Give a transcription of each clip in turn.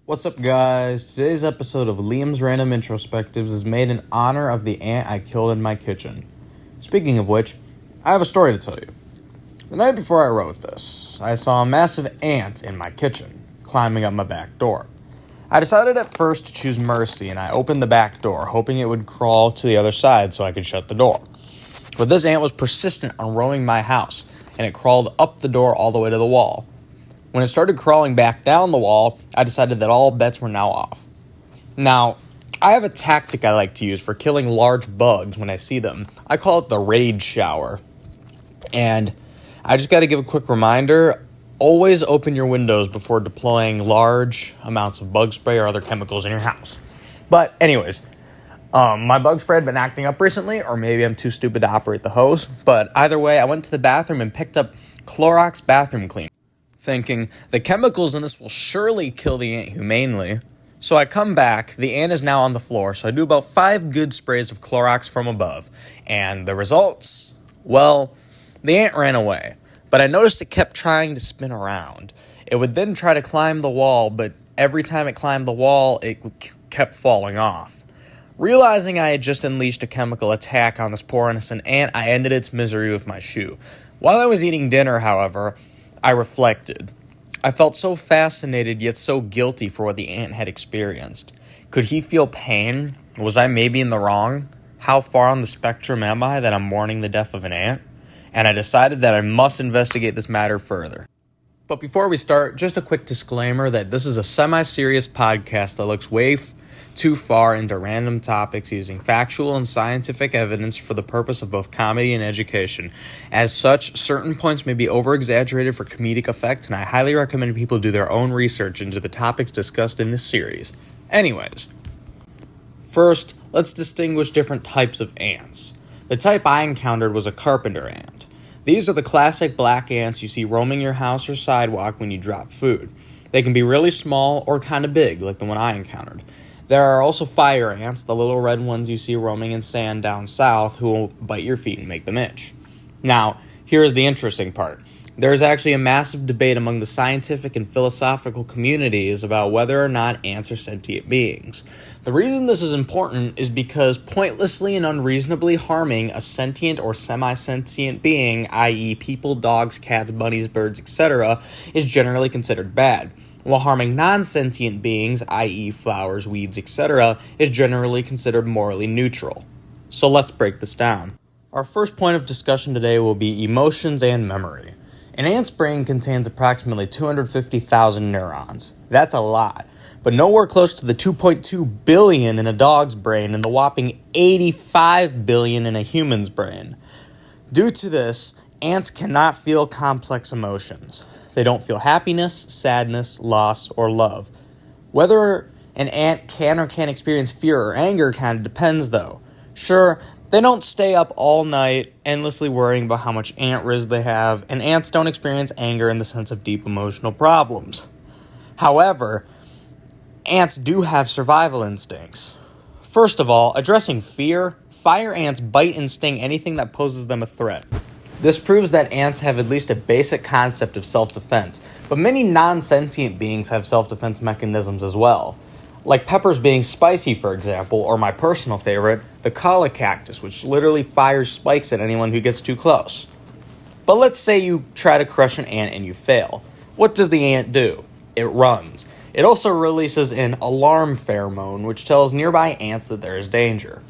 What's up, guys? Today's episode of LIAMS Random Introspectives is made in honor of the ant I killed in my kitchen. Speaking of which, I have a story to tell you. The night before I wrote this, I saw a massive ant in my kitchen, climbing up my back door. I decided at first to choose mercy, and I opened the back door, hoping it would crawl to the other side so I could shut the door. But this ant was persistent on roaming my house, and it crawled up the door all the way to the wall. When it started crawling back down the wall, I decided that all bets were now off. Now, I have a tactic I like to use for killing large bugs when I see them. I call it the rage shower. And I just got to give a quick reminder, always open your windows before deploying large amounts of bug spray or other chemicals in your house. But anyways, my bug spray had been acting up recently, or maybe I'm too stupid to operate the hose. But either way, I went to the bathroom and picked up Clorox bathroom cleaner, thinking the chemicals in this will surely kill the ant humanely. So I come back, the ant is now on the floor, so I do about 5 good sprays of Clorox from above. And the results? Well, the ant ran away, but I noticed it kept trying to spin around. It would then try to climb the wall, but every time it climbed the wall, it kept falling off. Realizing I had just unleashed a chemical attack on this poor innocent ant, I ended its misery with my shoe. While I was eating dinner, however, I reflected. I felt so fascinated yet so guilty for what the ant had experienced. Could he feel pain? Was I maybe in the wrong? How far on the spectrum am I that I'm mourning the death of an ant? And I decided that I must investigate this matter further. But before we start, just a quick disclaimer that this is a semi-serious podcast that looks way too far into random topics using factual and scientific evidence for the purpose of both comedy and education. As such, certain points may be over-exaggerated for comedic effect, and I highly recommend people do their own research into the topics discussed in this series. Anyways, first, let's distinguish different types of ants. The type I encountered was a carpenter ant. These are the classic black ants you see roaming your house or sidewalk when you drop food. They can be really small or kind of big, like the one I encountered. There are also fire ants, the little red ones you see roaming in sand down south, who will bite your feet and make them itch. Now, here is the interesting part. There is actually a massive debate among the scientific and philosophical communities about whether or not ants are sentient beings. The reason this is important is because pointlessly and unreasonably harming a sentient or semi-sentient being, i.e. people, dogs, cats, bunnies, birds, etc., is generally considered bad, while harming non-sentient beings, i.e. flowers, weeds, etc., is generally considered morally neutral. So let's break this down. Our first point of discussion today will be emotions and memory. An ant's brain contains approximately 250,000 neurons. That's a lot, but nowhere close to the 2.2 billion in a dog's brain and the whopping 85 billion in a human's brain. Due to this, ants cannot feel complex emotions. They don't feel happiness, sadness, loss, or love. Whether an ant can or can't experience fear or anger kind of depends, though. Sure, they don't stay up all night endlessly worrying about how much ant riz they have, and ants don't experience anger in the sense of deep emotional problems. However, ants do have survival instincts. First of all, addressing fear, fire ants bite and sting anything that poses them a threat. This proves that ants have at least a basic concept of self-defense, but many non-sentient beings have self-defense mechanisms as well. Like peppers being spicy, for example, or my personal favorite, the kala cactus, which literally fires spikes at anyone who gets too close. But let's say you try to crush an ant and you fail. What does the ant do? It runs. It also releases an alarm pheromone, which tells nearby ants that there is danger.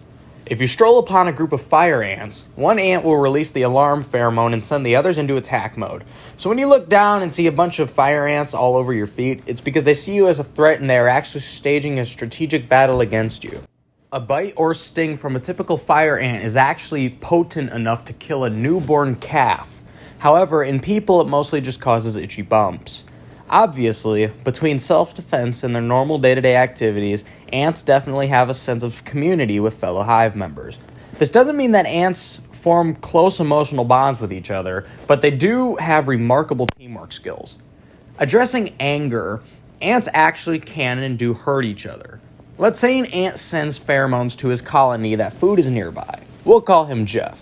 If you stroll upon a group of fire ants, one ant will release the alarm pheromone and send the others into attack mode. So when you look down and see a bunch of fire ants all over your feet, it's because they see you as a threat and they are actually staging a strategic battle against you. A bite or sting from a typical fire ant is actually potent enough to kill a newborn calf. However, in people, it mostly just causes itchy bumps. Obviously, between self-defense and their normal day-to-day activities, ants definitely have a sense of community with fellow hive members. This doesn't mean that ants form close emotional bonds with each other, but they do have remarkable teamwork skills. Addressing anger, ants actually can and do hurt each other. Let's say an ant sends pheromones to his colony that food is nearby. We'll call him Jeff.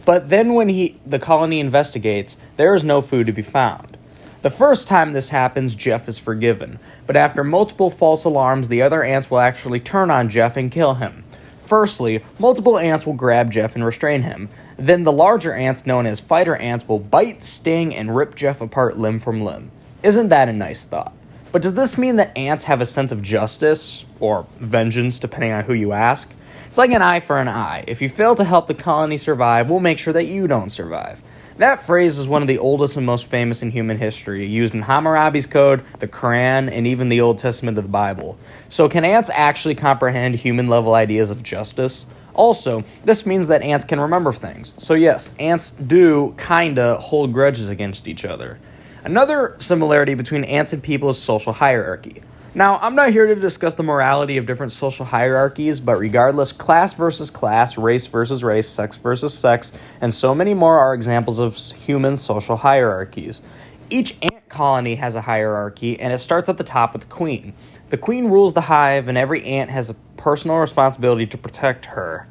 But then when the colony investigates, there is no food to be found. The first time this happens, Jeff is forgiven, but after multiple false alarms, the other ants will actually turn on Jeff and kill him. Firstly, multiple ants will grab Jeff and restrain him. Then the larger ants, known as fighter ants, will bite, sting, and rip Jeff apart limb from limb. Isn't that a nice thought? But does this mean that ants have a sense of justice, or vengeance, depending on who you ask? It's like an eye for an eye. If you fail to help the colony survive, we'll make sure that you don't survive. That phrase is one of the oldest and most famous in human history, used in Hammurabi's Code, the Quran, and even the Old Testament of the Bible. So can ants actually comprehend human-level ideas of justice? Also, this means that ants can remember things. So yes, ants do kinda hold grudges against each other. Another similarity between ants and people is social hierarchy. Now, I'm not here to discuss the morality of different social hierarchies, but regardless, class versus class, race versus race, sex versus sex, and so many more are examples of human social hierarchies. Each ant colony has a hierarchy, and it starts at the top with the queen. The queen rules the hive, and every ant has a personal responsibility to protect her.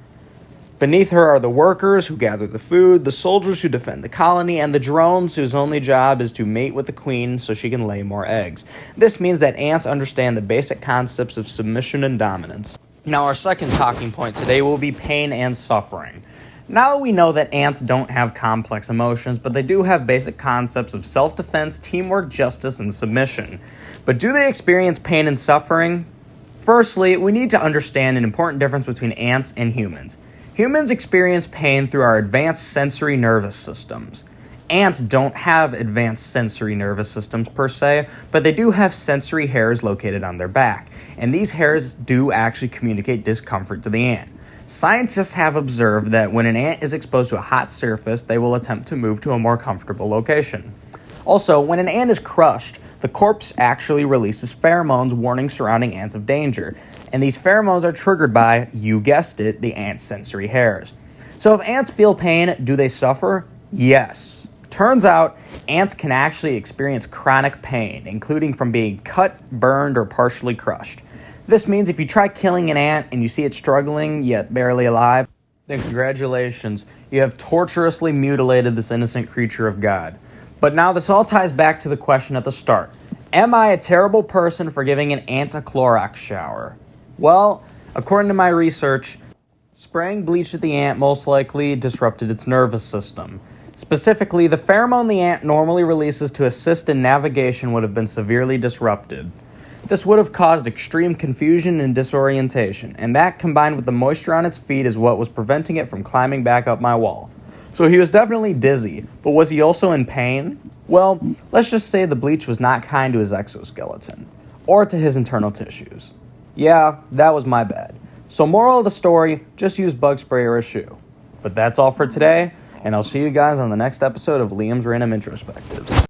Beneath her are the workers who gather the food, the soldiers who defend the colony, and the drones whose only job is to mate with the queen so she can lay more eggs. This means that ants understand the basic concepts of submission and dominance. Now, our second talking point today will be pain and suffering. Now we know that ants don't have complex emotions, but they do have basic concepts of self-defense, teamwork, justice, and submission. But do they experience pain and suffering? Firstly, we need to understand an important difference between ants and humans. Humans experience pain through our advanced sensory nervous systems. Ants don't have advanced sensory nervous systems per se, but they do have sensory hairs located on their back, and these hairs do actually communicate discomfort to the ant. Scientists have observed that when an ant is exposed to a hot surface, they will attempt to move to a more comfortable location. Also, when an ant is crushed, the corpse actually releases pheromones warning surrounding ants of danger, and these pheromones are triggered by, you guessed it, the ant's sensory hairs. So if ants feel pain, do they suffer? Yes. Turns out, ants can actually experience chronic pain, including from being cut, burned, or partially crushed. This means if you try killing an ant and you see it struggling, yet barely alive, then congratulations, you have torturously mutilated this innocent creature of God. But now this all ties back to the question at the start. Am I a terrible person for giving an ant a Clorox shower? Well, according to my research, spraying bleach at the ant most likely disrupted its nervous system. Specifically, the pheromone the ant normally releases to assist in navigation would have been severely disrupted. This would have caused extreme confusion and disorientation, and that combined with the moisture on its feet is what was preventing it from climbing back up my wall. So he was definitely dizzy, but was he also in pain? Well, let's just say the bleach was not kind to his exoskeleton, or to his internal tissues. Yeah, that was my bad. So moral of the story, just use bug spray or a shoe. But that's all for today, and I'll see you guys on the next episode of Liam's Random Introspectives.